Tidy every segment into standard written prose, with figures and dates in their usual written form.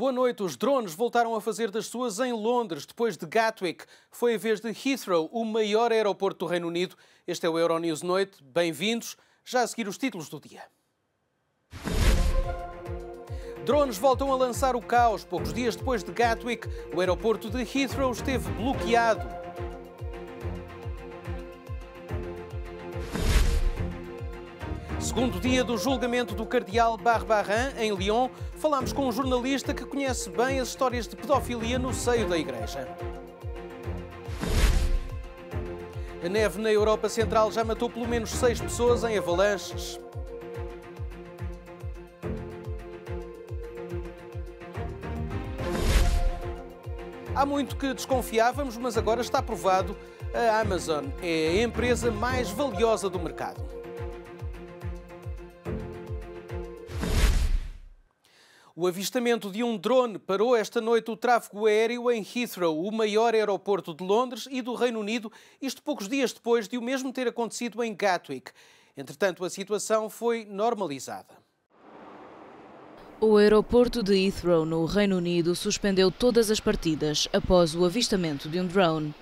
Boa noite. Os drones voltaram a fazer das suas em Londres, depois de Gatwick. Foi a vez de Heathrow, o maior aeroporto do Reino Unido. Este é o Euronews Noite. Bem-vindos. Já a seguir os títulos do dia. Drones voltam a lançar o caos. Poucos dias depois de Gatwick, o aeroporto de Heathrow esteve bloqueado. Segundo dia do julgamento do cardeal Barbarin, em Lyon, falámos com um jornalista que conhece bem as histórias de pedofilia no seio da Igreja. A neve na Europa Central já matou pelo menos 6 pessoas em avalanches. Há muito que desconfiávamos, mas agora está provado. A Amazon é a empresa mais valiosa do mercado. O avistamento de um drone parou esta noite o tráfego aéreo em Heathrow, o maior aeroporto de Londres e do Reino Unido, isto poucos dias depois de o mesmo ter acontecido em Gatwick. Entretanto, a situação foi normalizada. O aeroporto de Heathrow, no Reino Unido, suspendeu todas as partidas após o avistamento de um drone.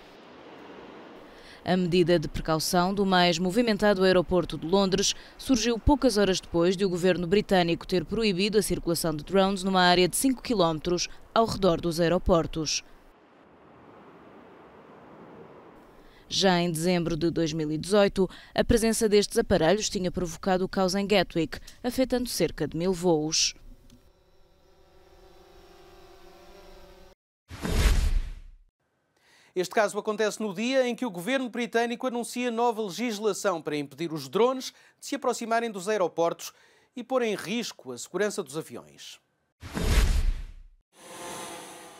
A medida de precaução do mais movimentado aeroporto de Londres surgiu poucas horas depois de o governo britânico ter proibido a circulação de drones numa área de 5 km ao redor dos aeroportos. Já em dezembro de 2018, a presença destes aparelhos tinha provocado o caos em Gatwick, afetando cerca de 1000 voos. Este caso acontece no dia em que o governo britânico anuncia nova legislação para impedir os drones de se aproximarem dos aeroportos e pôr em risco a segurança dos aviões.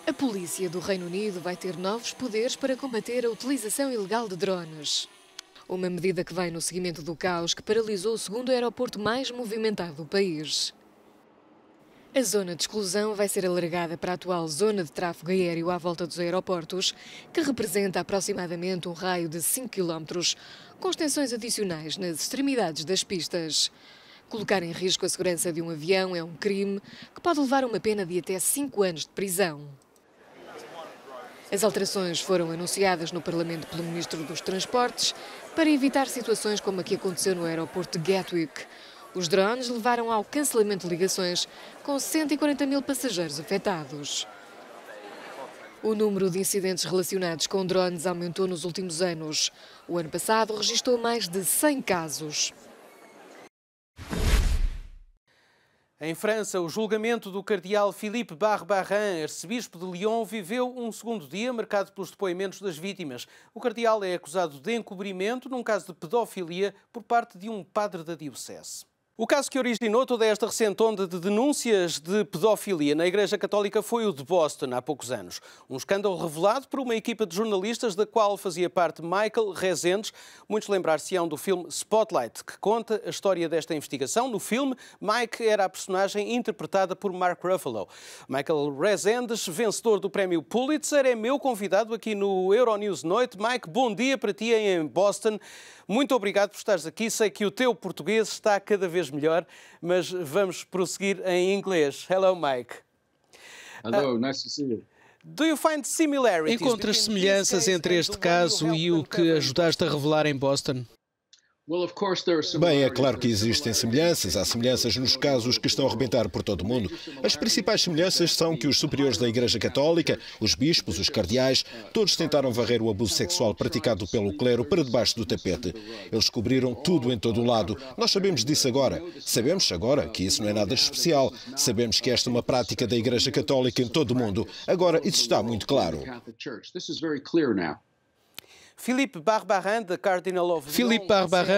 A polícia do Reino Unido vai ter novos poderes para combater a utilização ilegal de drones. Uma medida que vai no seguimento do caos que paralisou o segundo aeroporto mais movimentado do país. A zona de exclusão vai ser alargada para a atual zona de tráfego aéreo à volta dos aeroportos, que representa aproximadamente um raio de 5 km, com extensões adicionais nas extremidades das pistas. Colocar em risco a segurança de um avião é um crime que pode levar a uma pena de até 5 anos de prisão. As alterações foram anunciadas no Parlamento pelo Ministro dos Transportes para evitar situações como a que aconteceu no aeroporto de Gatwick. Os drones levaram ao cancelamento de ligações, com 140 mil passageiros afetados. O número de incidentes relacionados com drones aumentou nos últimos anos. O ano passado registrou mais de 100 casos. Em França, o julgamento do cardeal Philippe Barbarin, arcebispo de Lyon, viveu um segundo dia marcado pelos depoimentos das vítimas. O cardeal é acusado de encobrimento num caso de pedofilia por parte de um padre da diocese. O caso que originou toda esta recente onda de denúncias de pedofilia na Igreja Católica foi o de Boston, há poucos anos. Um escândalo revelado por uma equipa de jornalistas da qual fazia parte Michael Rezendes. Muitos lembrar-se-ão do filme Spotlight, que conta a história desta investigação. No filme, Mike era a personagem interpretada por Mark Ruffalo. Michael Rezendes, vencedor do prémio Pulitzer, é meu convidado aqui no Euronews Noite. Mike, bom dia para ti em Boston. Muito obrigado por estares aqui. Sei que o teu português está cada vez melhor, mas vamos prosseguir em inglês. Hello, Mike. Hello, nice to see you. Do you find similarities? Encontras semelhanças entre este caso e o que ajudaste a revelar em Boston? Bem, é claro que existem semelhanças. Há semelhanças nos casos que estão a arrebentar por todo o mundo. As principais semelhanças são que os superiores da Igreja Católica, os bispos, os cardeais, todos tentaram varrer o abuso sexual praticado pelo clero para debaixo do tapete. Eles cobriram tudo em todo o lado. Nós sabemos disso agora. Sabemos agora que isso não é nada especial. Sabemos que esta é uma prática da Igreja Católica em todo o mundo. Agora, isso está muito claro. Philippe Barbarin,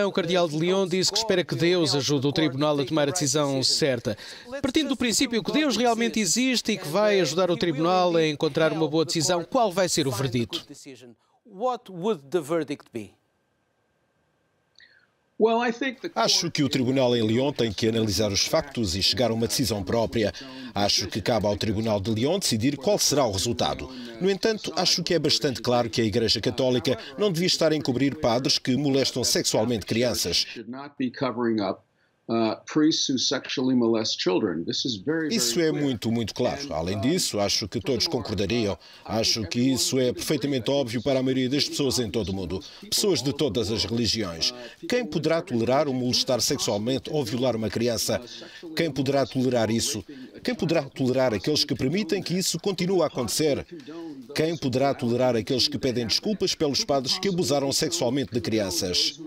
o cardeal de Lyon, disse que espera que Deus ajude o tribunal a tomar a decisão certa. Partindo do princípio que Deus realmente existe e que vai ajudar o tribunal a encontrar uma boa decisão, qual vai ser o verdito? What would the verdict be? Acho que o tribunal em Lyon tem que analisar os factos e chegar a uma decisão própria. Acho que cabe ao tribunal de Lyon decidir qual será o resultado. No entanto, acho que é bastante claro que a Igreja Católica não devia estar a encobrir padres que molestam sexualmente crianças. Isso é muito claro. Além disso, acho que todos concordariam. Acho que isso é perfeitamente óbvio para a maioria das pessoas em todo o mundo. Pessoas de todas as religiões. Quem poderá tolerar o molestar sexualmente ou violar uma criança? Quem poderá tolerar isso? Quem poderá tolerar aqueles que permitem que isso continue a acontecer? Quem poderá tolerar aqueles que pedem desculpas pelos padres que abusaram sexualmente de crianças?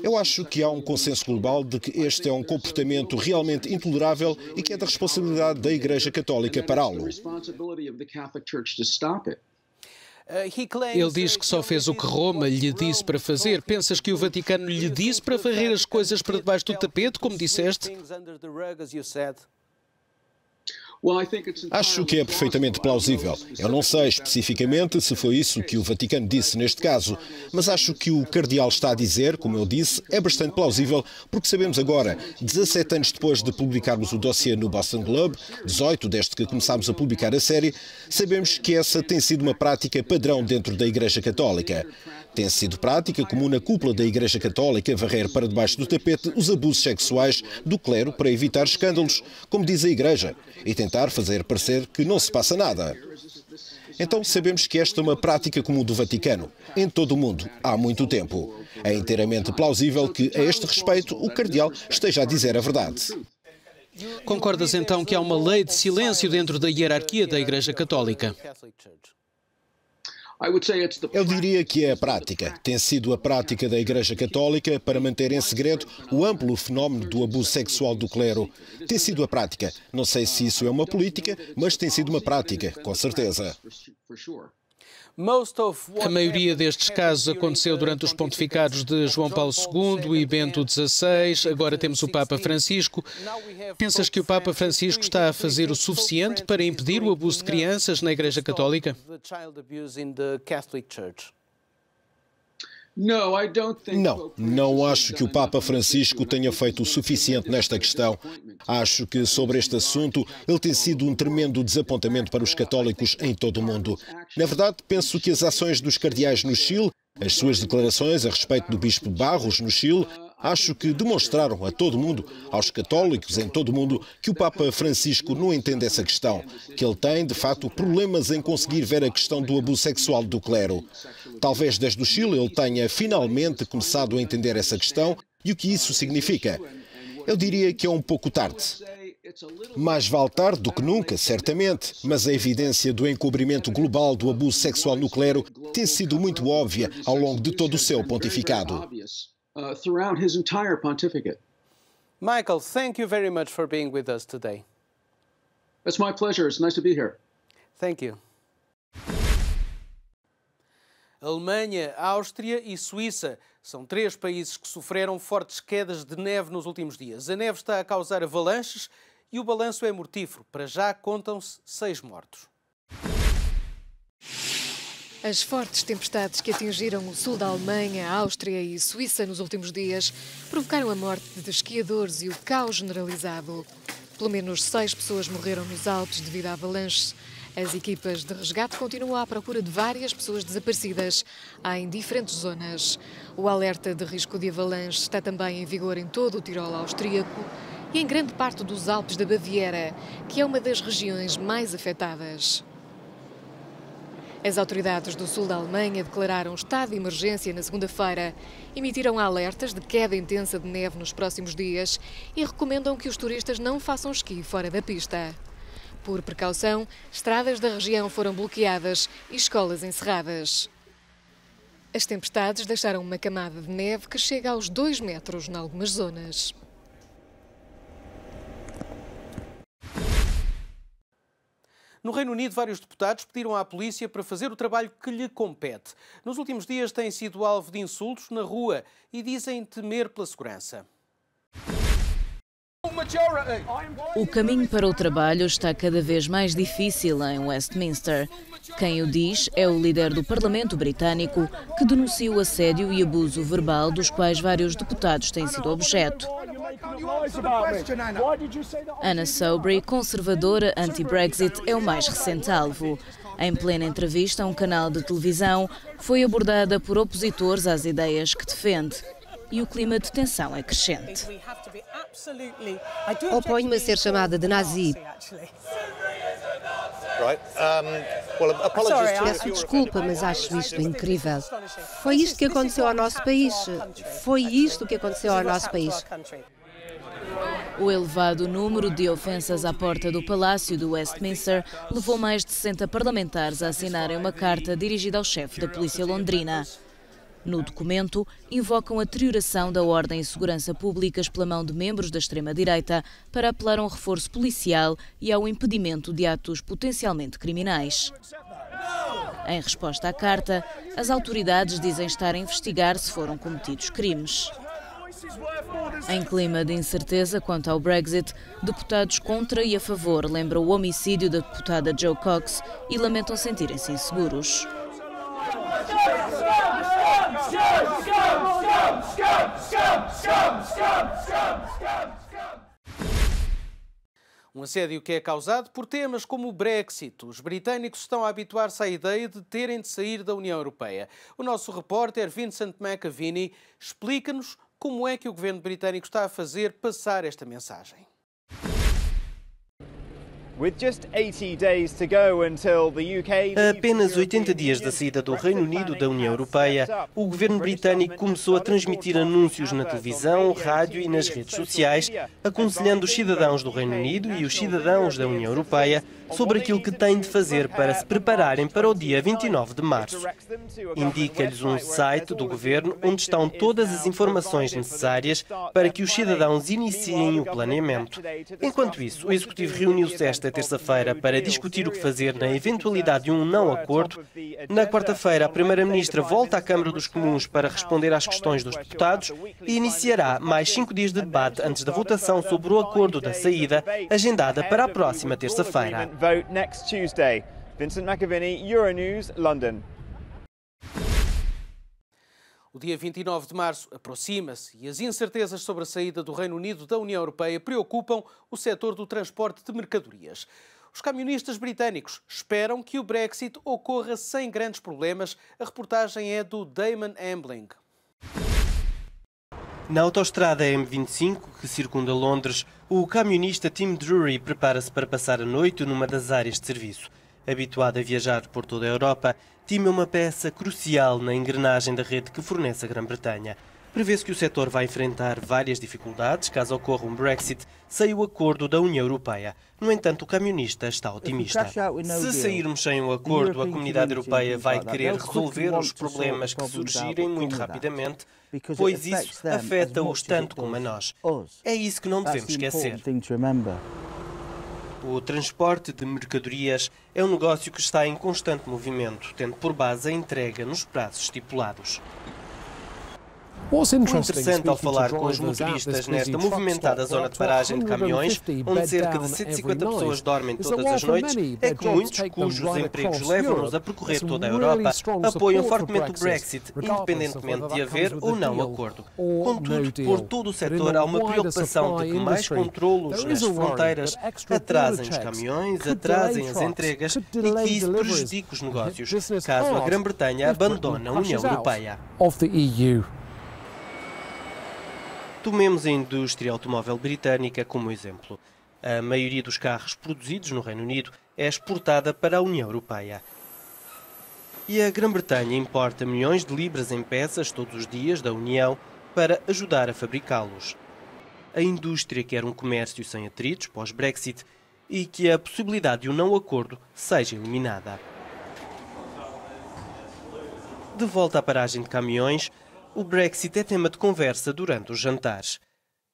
Eu acho que há um consenso global de que este é um comportamento realmente intolerável e que é da responsabilidade da Igreja Católica pará-lo. Ele diz que só fez o que Roma lhe disse para fazer. Pensas que o Vaticano lhe disse para varrer as coisas para debaixo do tapete, como disseste? Acho que é perfeitamente plausível. Eu não sei especificamente se foi isso que o Vaticano disse neste caso, mas acho que o cardeal está a dizer, como eu disse, é bastante plausível, porque sabemos agora, 17 anos depois de publicarmos o dossiê no Boston Globe, 18 desde que começámos a publicar a série, sabemos que essa tem sido uma prática padrão dentro da Igreja Católica. Tem sido prática comum na cúpula da Igreja Católica varrer para debaixo do tapete os abusos sexuais do clero para evitar escândalos, como diz a Igreja, e tentar fazer parecer que não se passa nada. Então sabemos que esta é uma prática comum do Vaticano, em todo o mundo, há muito tempo. É inteiramente plausível que, a este respeito, o cardeal esteja a dizer a verdade. Concordas então que há uma lei de silêncio dentro da hierarquia da Igreja Católica? Eu diria que é a prática. Tem sido a prática da Igreja Católica para manter em segredo o amplo fenómeno do abuso sexual do clero. Tem sido a prática. Não sei se isso é uma política, mas tem sido uma prática, com certeza. A maioria destes casos aconteceu durante os pontificados de João Paulo II e Bento XVI. Agora temos o Papa Francisco. Pensas que o Papa Francisco está a fazer o suficiente para impedir o abuso de crianças na Igreja Católica? Não acho que o Papa Francisco tenha feito o suficiente nesta questão. Acho que sobre este assunto ele tem sido um tremendo desapontamento para os católicos em todo o mundo. Na verdade, penso que as ações dos cardeais no Chile, as suas declarações a respeito do Bispo Barros no Chile, acho que demonstraram a todo mundo, aos católicos em todo o mundo, que o Papa Francisco não entende essa questão, que ele tem, de facto, problemas em conseguir ver a questão do abuso sexual do clero. Talvez desde o Chile ele tenha finalmente começado a entender essa questão e o que isso significa. Eu diria que é um pouco tarde. Mais vale tarde do que nunca, certamente, mas a evidência do encobrimento global do abuso sexual no clero tem sido muito óbvia ao longo de todo o seu pontificado. Throughout his entire pontificate. Michael, thank you very much for being with us today. It's my pleasure. It's nice to be here. Thank you. Alemanha, Áustria e Suíça são 3 países que sofreram fortes quedas de neve nos últimos dias. A neve está a causar avalanches e o balanço é mortífero. Para já contam-se 6 mortos. As fortes tempestades que atingiram o sul da Alemanha, Áustria e Suíça nos últimos dias provocaram a morte de esquiadores e o caos generalizado. Pelo menos 6 pessoas morreram nos Alpes devido a avalanches. As equipas de resgate continuam à procura de várias pessoas desaparecidas em diferentes zonas. O alerta de risco de avalanche está também em vigor em todo o Tirol austríaco e em grande parte dos Alpes da Baviera, que é uma das regiões mais afetadas. As autoridades do sul da Alemanha declararam estado de emergência na segunda-feira, emitiram alertas de queda intensa de neve nos próximos dias e recomendam que os turistas não façam esqui fora da pista. Por precaução, estradas da região foram bloqueadas e escolas encerradas. As tempestades deixaram uma camada de neve que chega aos 2 metros em algumas zonas. No Reino Unido, vários deputados pediram à polícia para fazer o trabalho que lhe compete. Nos últimos dias têm sido alvo de insultos na rua e dizem temer pela segurança. O caminho para o trabalho está cada vez mais difícil em Westminster. Quem o diz é o líder do Parlamento britânico, que denuncia o assédio e abuso verbal dos quais vários deputados têm sido objeto. Anna Soubry, conservadora anti-Brexit, é o mais recente alvo. Em plena entrevista a um canal de televisão, foi abordada por opositores às ideias que defende. e o clima de tensão é crescente. Oponho-me a ser chamada de nazi. Peço desculpa, mas acho isto incrível. Foi isto que aconteceu ao nosso país. Foi isto que aconteceu ao nosso país. O elevado número de ofensas à porta do Palácio de Westminster levou mais de 60 parlamentares a assinarem uma carta dirigida ao chefe da polícia londrina. No documento, invocam a deterioração da ordem e segurança públicas pela mão de membros da extrema-direita para apelar a um reforço policial e ao impedimento de atos potencialmente criminais. Em resposta à carta, as autoridades dizem estar a investigar se foram cometidos crimes. Em clima de incerteza quanto ao Brexit, deputados contra e a favor lembram o homicídio da deputada Jo Cox e lamentam sentirem-se inseguros. Um assédio que é causado por temas como o Brexit. Os britânicos estão a habituar-se à ideia de terem de sair da União Europeia. O nosso repórter Vincent McAviney explica-nos como é que o governo britânico está a fazer passar esta mensagem. A apenas 80 dias da saída do Reino Unido da União Europeia, o governo britânico começou a transmitir anúncios na televisão, rádio e nas redes sociais, aconselhando os cidadãos do Reino Unido e os cidadãos da União Europeia sobre aquilo que têm de fazer para se prepararem para o dia 29 de março. Indica-lhes um site do governo onde estão todas as informações necessárias para que os cidadãos iniciem o planeamento. Enquanto isso, o Executivo reuniu-se esta terça-feira para discutir o que fazer na eventualidade de um não acordo. Na quarta-feira, a Primeira-Ministra volta à Câmara dos Comuns para responder às questões dos deputados e iniciará mais 5 dias de debate antes da votação sobre o acordo da saída, agendada para a próxima terça-feira. Vincent McAviney, Euronews, London. O dia 29 de março aproxima-se e as incertezas sobre a saída do Reino Unido da União Europeia preocupam o setor do transporte de mercadorias. Os camionistas britânicos esperam que o Brexit ocorra sem grandes problemas. A reportagem é do Damon Ambling. Na autoestrada M25, que circunda Londres, o camionista Tim Drury prepara-se para passar a noite numa das áreas de serviço. Habituado a viajar por toda a Europa, Tim é uma peça crucial na engrenagem da rede que fornece a Grã-Bretanha. Prevê-se que o setor vai enfrentar várias dificuldades caso ocorra um Brexit sem o acordo da União Europeia. No entanto, o camionista está otimista. Se sairmos sem o acordo, a comunidade europeia vai querer resolver os problemas que surgirem muito rapidamente, pois isso afeta-os tanto como a nós. É isso que não devemos esquecer. O transporte de mercadorias é um negócio que está em constante movimento, tendo por base a entrega nos prazos estipulados. O interessante ao falar com os motoristas nesta movimentada zona de paragem de caminhões, onde cerca de 150 pessoas dormem todas as noites, é que muitos cujos empregos levam-nos a percorrer toda a Europa apoiam fortemente o Brexit, independentemente de haver ou não acordo. Contudo, por todo o setor há uma preocupação de que mais controlos nas fronteiras atrasem os caminhões, atrasem as entregas e que isso prejudique os negócios, caso a Grã-Bretanha abandone a União Europeia. Tomemos a indústria automóvel britânica como exemplo. A maioria dos carros produzidos no Reino Unido é exportada para a União Europeia. E a Grã-Bretanha importa milhões de libras em peças todos os dias da União para ajudar a fabricá-los. A indústria quer um comércio sem atritos pós-Brexit e que a possibilidade de um não acordo seja eliminada. De volta à paragem de caminhões, o Brexit é tema de conversa durante os jantares.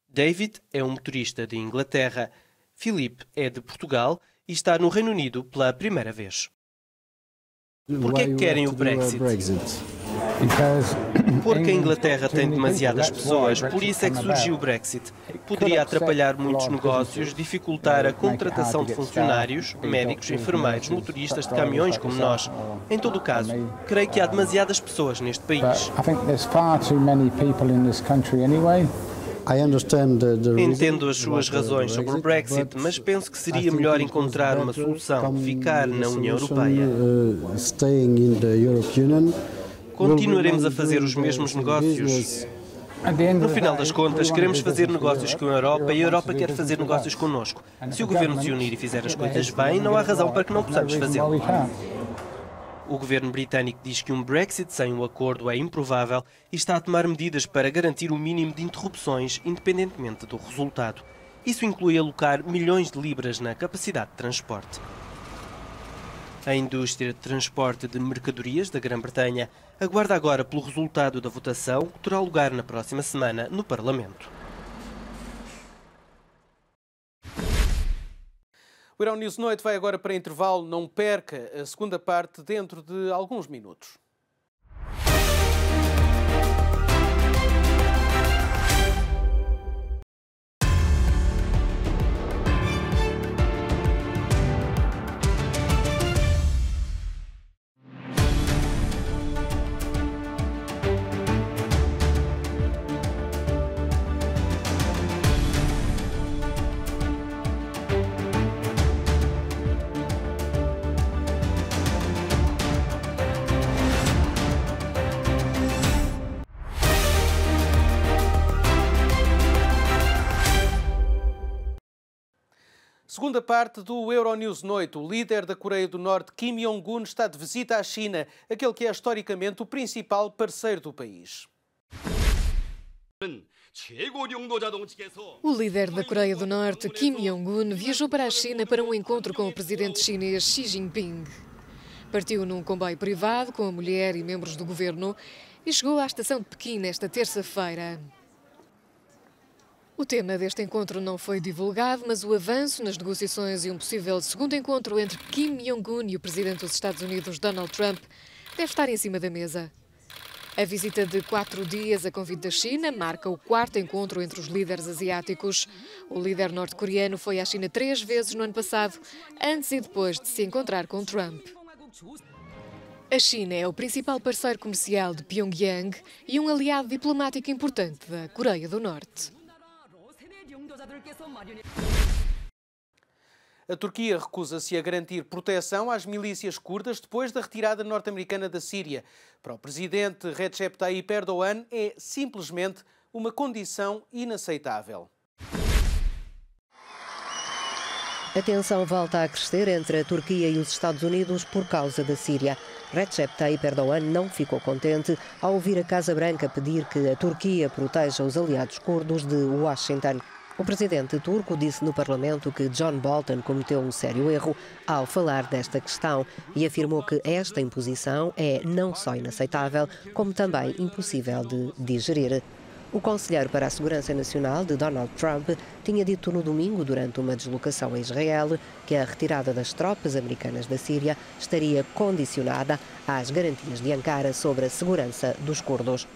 David é um motorista de Inglaterra. Philippe é de Portugal e está no Reino Unido pela primeira vez. Por que é que querem o Brexit? Porque a Inglaterra tem demasiadas pessoas, por isso é que surgiu o Brexit. Poderia atrapalhar muitos negócios, dificultar a contratação de funcionários, médicos, enfermeiros, motoristas de caminhões como nós. Em todo o caso, creio que há demasiadas pessoas neste país. Entendo as suas razões sobre o Brexit, mas penso que seria melhor encontrar uma solução, ficar na União Europeia. Continuaremos a fazer os mesmos negócios. No final das contas, queremos fazer negócios com a Europa e a Europa quer fazer negócios connosco. Se o governo se unir e fizer as coisas bem, não há razão para que não possamos fazê-lo. O governo britânico diz que um Brexit sem um acordo é improvável e está a tomar medidas para garantir o mínimo de interrupções, independentemente do resultado. Isso inclui alocar milhões de libras na capacidade de transporte. A indústria de transporte de mercadorias da Grã-Bretanha aguarda agora pelo resultado da votação que terá lugar na próxima semana no Parlamento. O Euronews Noite vai agora para intervalo. Não perca a segunda parte dentro de alguns minutos. Segunda parte do Euronews Noite. O líder da Coreia do Norte, Kim Jong-un, está de visita à China, aquele que é historicamente o principal parceiro do país. O líder da Coreia do Norte, Kim Jong-un, viajou para a China para um encontro com o presidente chinês Xi Jinping. Partiu num comboio privado com a mulher e membros do governo e chegou à estação de Pequim nesta terça-feira. O tema deste encontro não foi divulgado, mas o avanço nas negociações e um possível segundo encontro entre Kim Jong-un e o presidente dos Estados Unidos, Donald Trump, deve estar em cima da mesa. A visita de 4 dias a convite da China marca o 4º encontro entre os líderes asiáticos. O líder norte-coreano foi à China 3 vezes no ano passado, antes e depois de se encontrar com Trump. A China é o principal parceiro comercial de Pyongyang e um aliado diplomático importante da Coreia do Norte. A Turquia recusa-se a garantir proteção às milícias curdas depois da retirada norte-americana da Síria. Para o presidente Recep Tayyip Erdogan, é simplesmente uma condição inaceitável. A tensão volta a crescer entre a Turquia e os Estados Unidos por causa da Síria. Recep Tayyip Erdogan não ficou contente ao ouvir a Casa Branca pedir que a Turquia proteja os aliados curdos de Washington. O presidente turco disse no Parlamento que John Bolton cometeu um sério erro ao falar desta questão e afirmou que esta imposição é não só inaceitável, como também impossível de digerir. O conselheiro para a Segurança Nacional de Donald Trump tinha dito no domingo, durante uma deslocação a Israel, que a retirada das tropas americanas da Síria estaria condicionada às garantias de Ankara sobre a segurança dos curdos.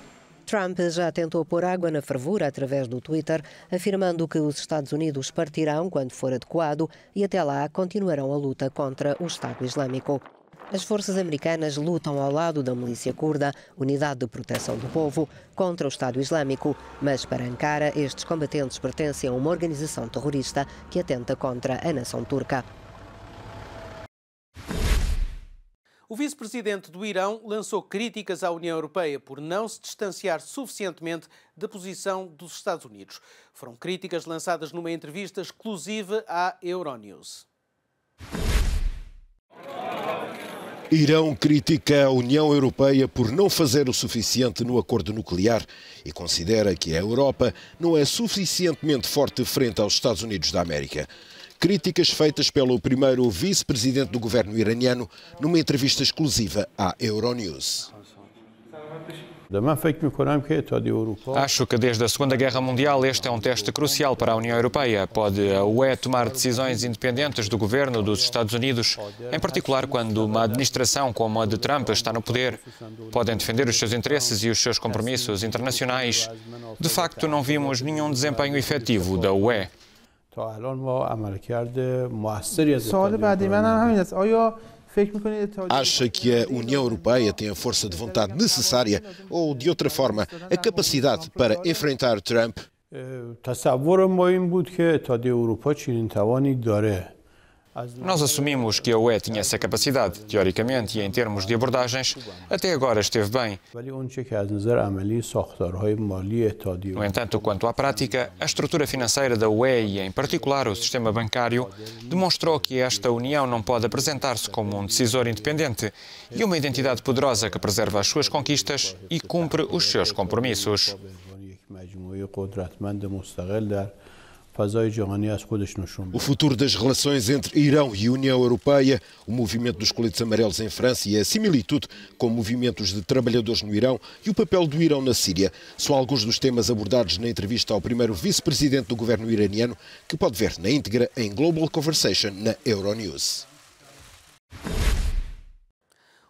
Trump já tentou pôr água na fervura através do Twitter, afirmando que os Estados Unidos partirão quando for adequado e até lá continuarão a luta contra o Estado Islâmico. As forças americanas lutam ao lado da milícia curda, Unidade de Proteção do Povo, contra o Estado Islâmico, mas para Ankara estes combatentes pertencem a uma organização terrorista que atenta contra a nação turca. O vice-presidente do Irão lançou críticas à União Europeia por não se distanciar suficientemente da posição dos Estados Unidos. Foram críticas lançadas numa entrevista exclusiva à Euronews. Irão critica a União Europeia por não fazer o suficiente no acordo nuclear e considera que a Europa não é suficientemente forte frente aos Estados Unidos da América. Críticas feitas pelo primeiro vice-presidente do governo iraniano numa entrevista exclusiva à Euronews. Acho que desde a Segunda Guerra Mundial este é um teste crucial para a União Europeia. Pode a UE tomar decisões independentes do governo dos Estados Unidos, em particular quando uma administração como a de Trump está no poder. Podem defender os seus interesses e os seus compromissos internacionais. De facto, não vimos nenhum desempenho efetivo da UE. Acha que a União Europeia tem a força de vontade necessária ou, de outra forma, a capacidade para enfrentar Trump? Nós assumimos que a UE tinha essa capacidade, teoricamente e em termos de abordagens, até agora esteve bem. No entanto, quanto à prática, a estrutura financeira da UE e, em particular, o sistema bancário, demonstrou que esta União não pode apresentar-se como um decisor independente e uma identidade poderosa que preserva as suas conquistas e cumpre os seus compromissos. O futuro das relações entre Irão e União Europeia, o movimento dos coletes amarelos em França e a similitude com movimentos de trabalhadores no Irão e o papel do Irão na Síria são alguns dos temas abordados na entrevista ao primeiro vice-presidente do governo iraniano, que pode ver na íntegra em Global Conversation na Euronews.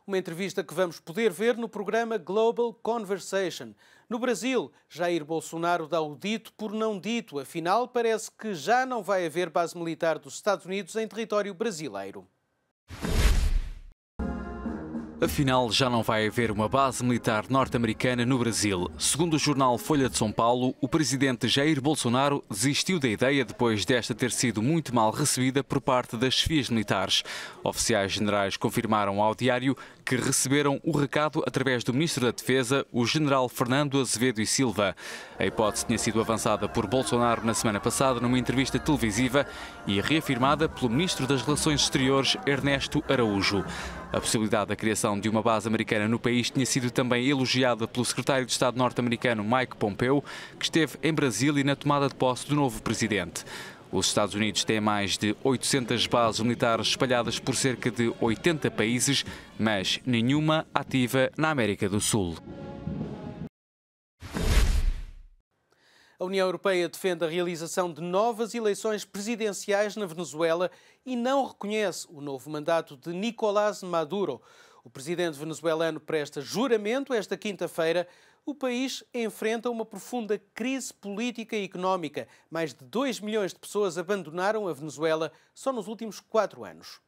Uma entrevista que vamos poder ver no programa Global Conversation. No Brasil, Jair Bolsonaro dá o dito por não dito. Afinal, parece que já não vai haver base militar dos Estados Unidos em território brasileiro. Afinal, já não vai haver uma base militar norte-americana no Brasil. Segundo o jornal Folha de São Paulo, o presidente Jair Bolsonaro desistiu da ideia depois desta ter sido muito mal recebida por parte das chefias militares. Oficiais generais confirmaram ao diário que receberam o recado através do Ministro da Defesa, o general Fernando Azevedo e Silva. A hipótese tinha sido avançada por Bolsonaro na semana passada numa entrevista televisiva e reafirmada pelo Ministro das Relações Exteriores, Ernesto Araújo. A possibilidade da criação de uma base americana no país tinha sido também elogiada pelo secretário de Estado norte-americano Mike Pompeo, que esteve em Brasília na tomada de posse do novo presidente. Os Estados Unidos têm mais de 800 bases militares espalhadas por cerca de 80 países, mas nenhuma ativa na América do Sul. A União Europeia defende a realização de novas eleições presidenciais na Venezuela e não reconhece o novo mandato de Nicolás Maduro. O presidente venezuelano presta juramento esta quinta-feira. O país enfrenta uma profunda crise política e económica. Mais de 2 milhões de pessoas abandonaram a Venezuela só nos últimos 4 anos.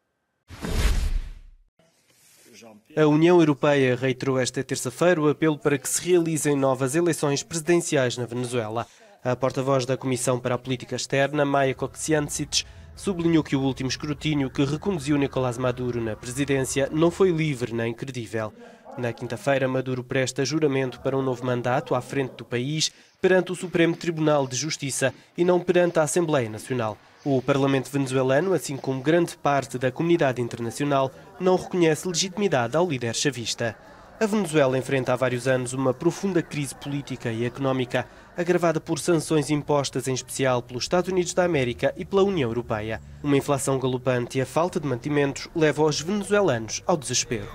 A União Europeia reiterou esta terça-feira o apelo para que se realizem novas eleições presidenciais na Venezuela. A porta-voz da Comissão para a Política Externa, Maja Kokciancic, sublinhou que o último escrutínio que reconduziu Nicolás Maduro na presidência não foi livre nem credível. Na quinta-feira, Maduro presta juramento para um novo mandato à frente do país perante o Supremo Tribunal de Justiça e não perante a Assembleia Nacional. O Parlamento venezuelano, assim como grande parte da comunidade internacional, não reconhece legitimidade ao líder chavista. A Venezuela enfrenta há vários anos uma profunda crise política e económica, agravada por sanções impostas em especial pelos Estados Unidos da América e pela União Europeia. Uma inflação galopante e a falta de mantimentos levam os venezuelanos ao desespero.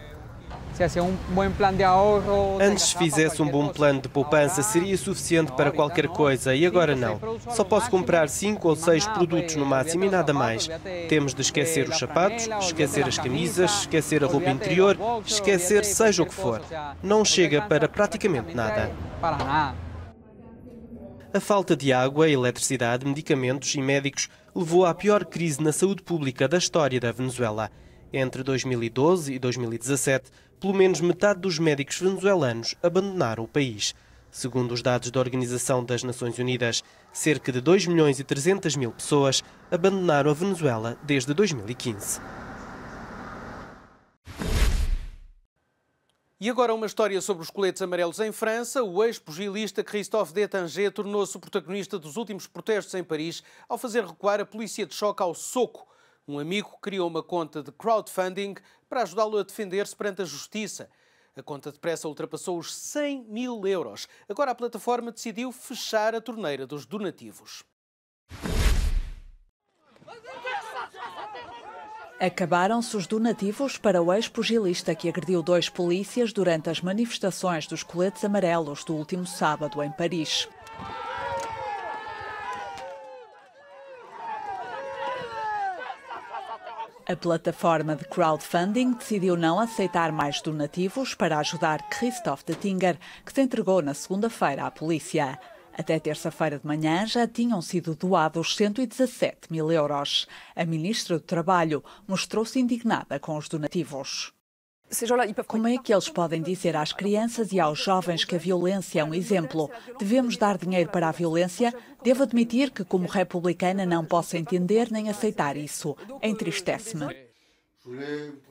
Antes fizesse um bom plano de poupança, seria suficiente para qualquer coisa e agora não. Só posso comprar 5 ou 6 produtos no máximo e nada mais. Temos de esquecer os sapatos, esquecer as camisas, esquecer a roupa interior, esquecer seja o que for. Não chega para praticamente nada. A falta de água, eletricidade, medicamentos e médicos levou à pior crise na saúde pública da história da Venezuela. Entre 2012 e 2017, pelo menos metade dos médicos venezuelanos abandonaram o país. Segundo os dados da Organização das Nações Unidas, cerca de 2 milhões e 300 mil pessoas abandonaram a Venezuela desde 2015. E agora uma história sobre os coletes amarelos em França. O ex-pugilista Christophe Détinger tornou-se o protagonista dos últimos protestos em Paris ao fazer recuar a polícia de choque ao soco. Um amigo criou uma conta de crowdfunding para ajudá-lo a defender-se perante a justiça. A conta depressa ultrapassou os 100 mil euros. Agora a plataforma decidiu fechar a torneira dos donativos. Acabaram-se os donativos para o ex-pugilista que agrediu 2 polícias durante as manifestações dos coletes amarelos do último sábado em Paris. A plataforma de crowdfunding decidiu não aceitar mais donativos para ajudar Christophe Détinger, que se entregou na segunda-feira à polícia. Até terça-feira de manhã já tinham sido doados 117 mil euros. A ministra do Trabalho mostrou-se indignada com os donativos. Como é que eles podem dizer às crianças e aos jovens que a violência é um exemplo? Devemos dar dinheiro para a violência? Devo admitir que, como republicana, não posso entender nem aceitar isso. Entristece-me.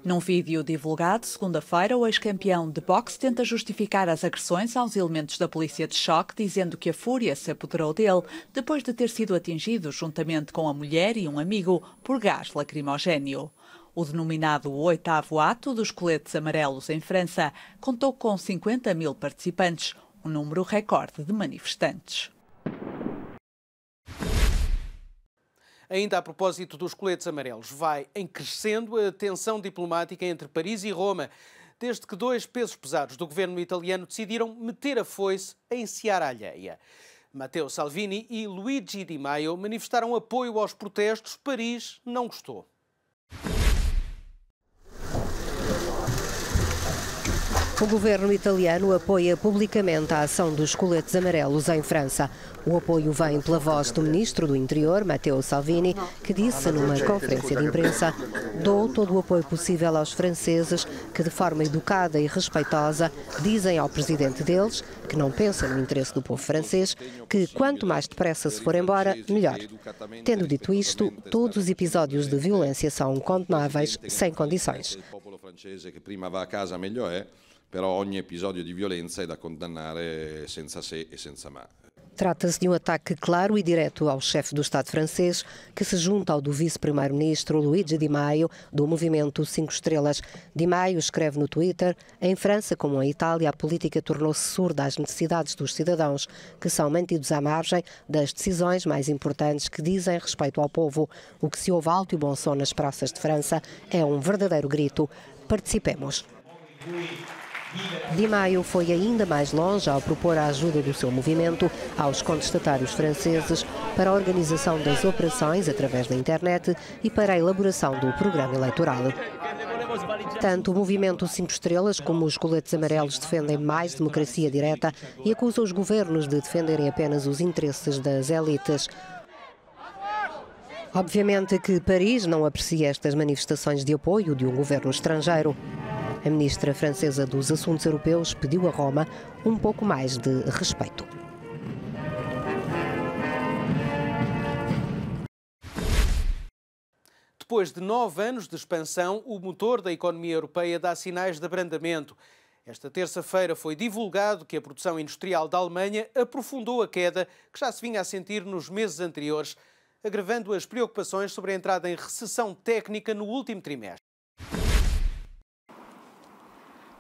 Num vídeo divulgado segunda-feira, o ex-campeão de boxe tenta justificar as agressões aos elementos da polícia de choque, dizendo que a fúria se apoderou dele depois de ter sido atingido, juntamente com a mulher e um amigo, por gás lacrimogéneo. O denominado 8º ato dos coletes amarelos em França contou com 50 mil participantes, um número recorde de manifestantes. Ainda a propósito dos coletes amarelos, vai em crescendo a tensão diplomática entre Paris e Roma, desde que dois pesos pesados do governo italiano decidiram meter a foice em seara alheia. Matteo Salvini e Luigi Di Maio manifestaram apoio aos protestos. Paris não gostou. O governo italiano apoia publicamente a ação dos coletes amarelos em França. O apoio vem pela voz do ministro do Interior, Matteo Salvini, que disse numa conferência de imprensa: "Dou todo o apoio possível aos franceses que, de forma educada e respeitosa, dizem ao presidente deles, que não pensa no interesse do povo francês, que quanto mais depressa se for embora, melhor." Tendo dito isto, todos os episódios de violência são condenáveis sem condições. Però ogni episodio di violenza è da condannare senza se e senza ma. Trata-se de um ataque claro e direto ao chefe do Estado francês, que se junta ao do vice-primeiro-ministro Luigi Di Maio, do movimento 5 Estrelas. Di Maio escreve no Twitter: "Em França, como em Itália, a política tornou-se surda às necessidades dos cidadãos, que são mantidos à margem das decisões mais importantes que dizem respeito ao povo. O que se ouve alto e bom som nas praças de França é um verdadeiro grito. Participemos." Di Maio foi ainda mais longe ao propor a ajuda do seu movimento aos contestatários franceses para a organização das operações através da internet e para a elaboração do programa eleitoral. Tanto o movimento 5 Estrelas como os coletes amarelos defendem mais democracia direta e acusam os governos de defenderem apenas os interesses das elites. Obviamente que Paris não aprecia estas manifestações de apoio de um governo estrangeiro. A ministra francesa dos Assuntos Europeus pediu a Roma um pouco mais de respeito. Depois de 9 anos de expansão, o motor da economia europeia dá sinais de abrandamento. Esta terça-feira foi divulgado que a produção industrial da Alemanha aprofundou a queda que já se vinha a sentir nos meses anteriores, agravando as preocupações sobre a entrada em recessão técnica no último trimestre.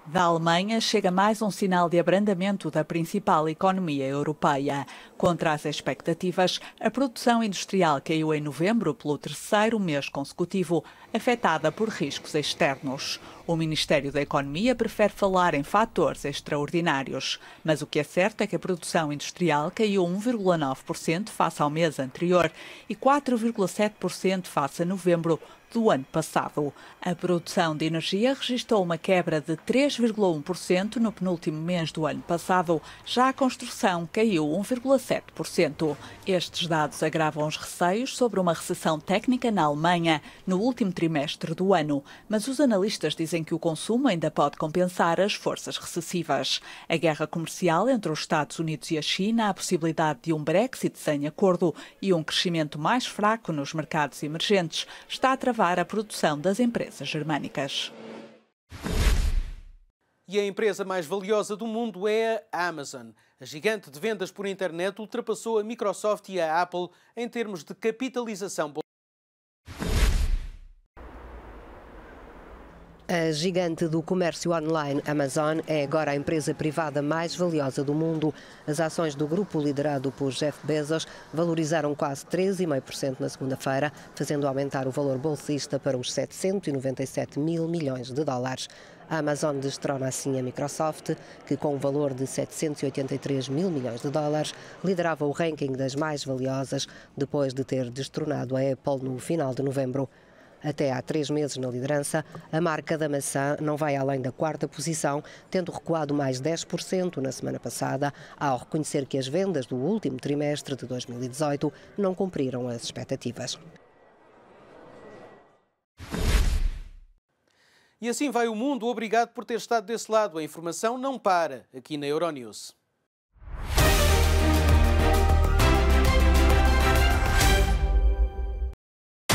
Da Alemanha chega mais um sinal de abrandamento da principal economia europeia. Contra as expectativas, a produção industrial caiu em novembro pelo terceiro mês consecutivo, afetada por riscos externos. O Ministério da Economia prefere falar em fatores extraordinários, mas o que é certo é que a produção industrial caiu 1,9% face ao mês anterior e 4,7% face a novembro do ano passado. A produção de energia registrou uma quebra de 3,1% no penúltimo mês do ano passado, já a construção caiu 1,7%. Estes dados agravam os receios sobre uma recessão técnica na Alemanha no último trimestre do ano, mas os analistas dizem que o consumo ainda pode compensar as forças recessivas. A guerra comercial entre os Estados Unidos e a China, a possibilidade de um Brexit sem acordo e um crescimento mais fraco nos mercados emergentes está a travar a produção das empresas germânicas. E a empresa mais valiosa do mundo é a Amazon. A gigante de vendas por internet ultrapassou a Microsoft e a Apple em termos de capitalização. A gigante do comércio online Amazon é agora a empresa privada mais valiosa do mundo. As ações do grupo liderado por Jeff Bezos valorizaram quase 13,5% na segunda-feira, fazendo aumentar o valor bolsista para os 797 mil milhões de dólares. A Amazon destrona assim a Microsoft, que com um valor de 783 mil milhões de dólares liderava o ranking das mais valiosas, depois de ter destronado a Apple no final de novembro. Até há 3 meses na liderança, a marca da maçã não vai além da 4ª posição, tendo recuado mais 10% na semana passada, ao reconhecer que as vendas do último trimestre de 2018 não cumpriram as expectativas. E assim vai o mundo. Obrigado por ter estado desse lado. A informação não para aqui na Euronews.